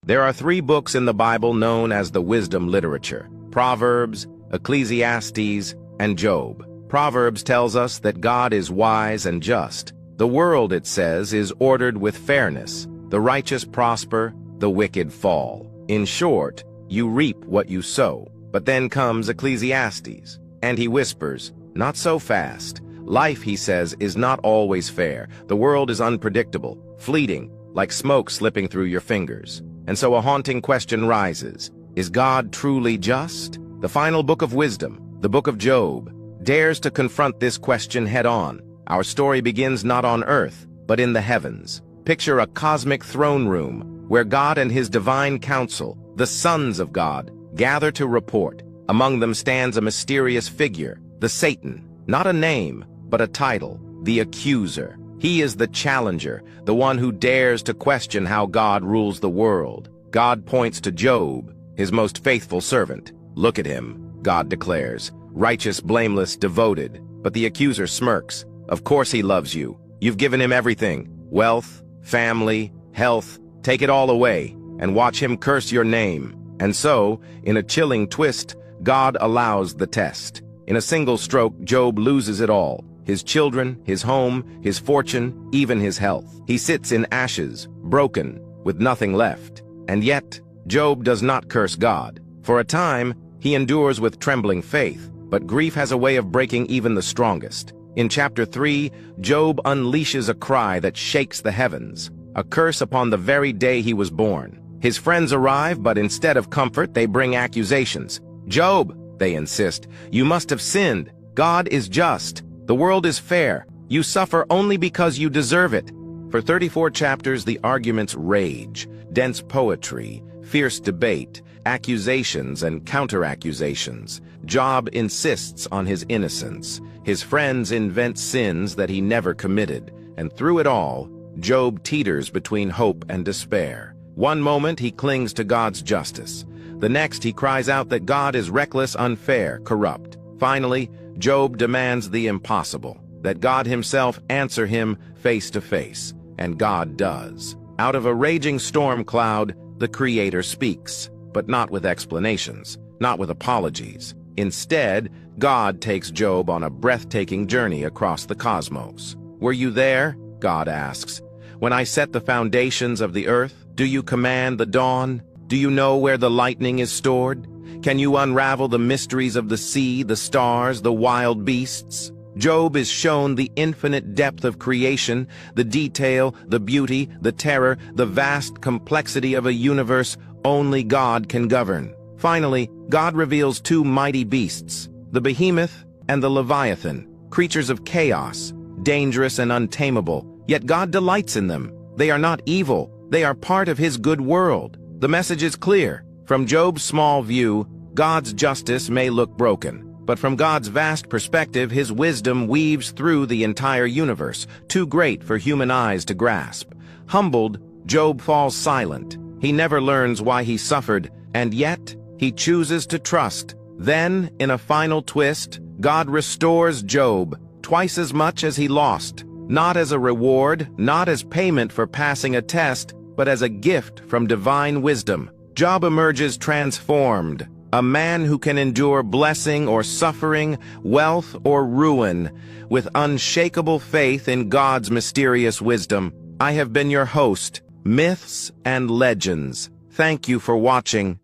There are three books in the Bible known as the wisdom literature: Proverbs, Ecclesiastes, and Job. Proverbs tells us that God is wise and just. The world, it says, is ordered with fairness. The righteous prosper, the wicked fall. In short, you reap what you sow. But then comes Ecclesiastes, and he whispers, "Not so fast. Life," he says, "is not always fair. The world is unpredictable, fleeting, like smoke slipping through your fingers." And so a haunting question rises: is God truly just? The final book of wisdom, the book of Job, dares to confront this question head-on. Our story begins not on earth, but in the heavens. Picture a cosmic throne room where God and his divine council, the sons of God, gather to report. Among them stands a mysterious figure, the Satan, not a name, but a title, the accuser. He is the challenger, the one who dares to question how God rules the world. God points to Job, his most faithful servant. "Look at him," God declares, "righteous, blameless, devoted." But the accuser smirks. "Of course he loves you. You've given him everything: wealth, family, health. Take it all away, and watch him curse your name." And so, in a chilling twist, God allows the test. In a single stroke, Job loses it all: his children, his home, his fortune, even his health. He sits in ashes, broken, with nothing left. And yet, Job does not curse God. For a time, he endures with trembling faith, but grief has a way of breaking even the strongest. In chapter 3, Job unleashes a cry that shakes the heavens, a curse upon the very day he was born. His friends arrive, but instead of comfort, they bring accusations. "Job," they insist, "you must have sinned. God is just. The world is fair. You suffer only because you deserve it." For 34 chapters, the arguments rage: dense poetry, fierce debate, accusations and counter-accusations. Job insists on his innocence. His friends invent sins that he never committed. And through it all, Job teeters between hope and despair. One moment he clings to God's justice. The next he cries out that God is reckless, unfair, corrupt. Finally, Job demands the impossible, that God himself answer him face to face. And God does. Out of a raging storm cloud, the Creator speaks, but not with explanations, not with apologies. Instead, God takes Job on a breathtaking journey across the cosmos. "Were you there?" God asks. "When I set the foundations of the earth? Do you command the dawn? Do you know where the lightning is stored? Can you unravel the mysteries of the sea, the stars, the wild beasts?" Job is shown the infinite depth of creation, the detail, the beauty, the terror, the vast complexity of a universe only God can govern. Finally, God reveals two mighty beasts, the behemoth and the leviathan, creatures of chaos, dangerous and untamable, yet God delights in them. They are not evil, they are part of his good world. The message is clear. From Job's small view, God's justice may look broken, but from God's vast perspective, his wisdom weaves through the entire universe, too great for human eyes to grasp. Humbled, Job falls silent. He never learns why he suffered, and yet he chooses to trust. Then, in a final twist, God restores Job, twice as much as he lost, not as a reward, not as payment for passing a test, but as a gift from divine wisdom. Job emerges transformed, a man who can endure blessing or suffering, wealth or ruin, with unshakable faith in God's mysterious wisdom. I have been your host, Myths and Legends. Thank you for watching.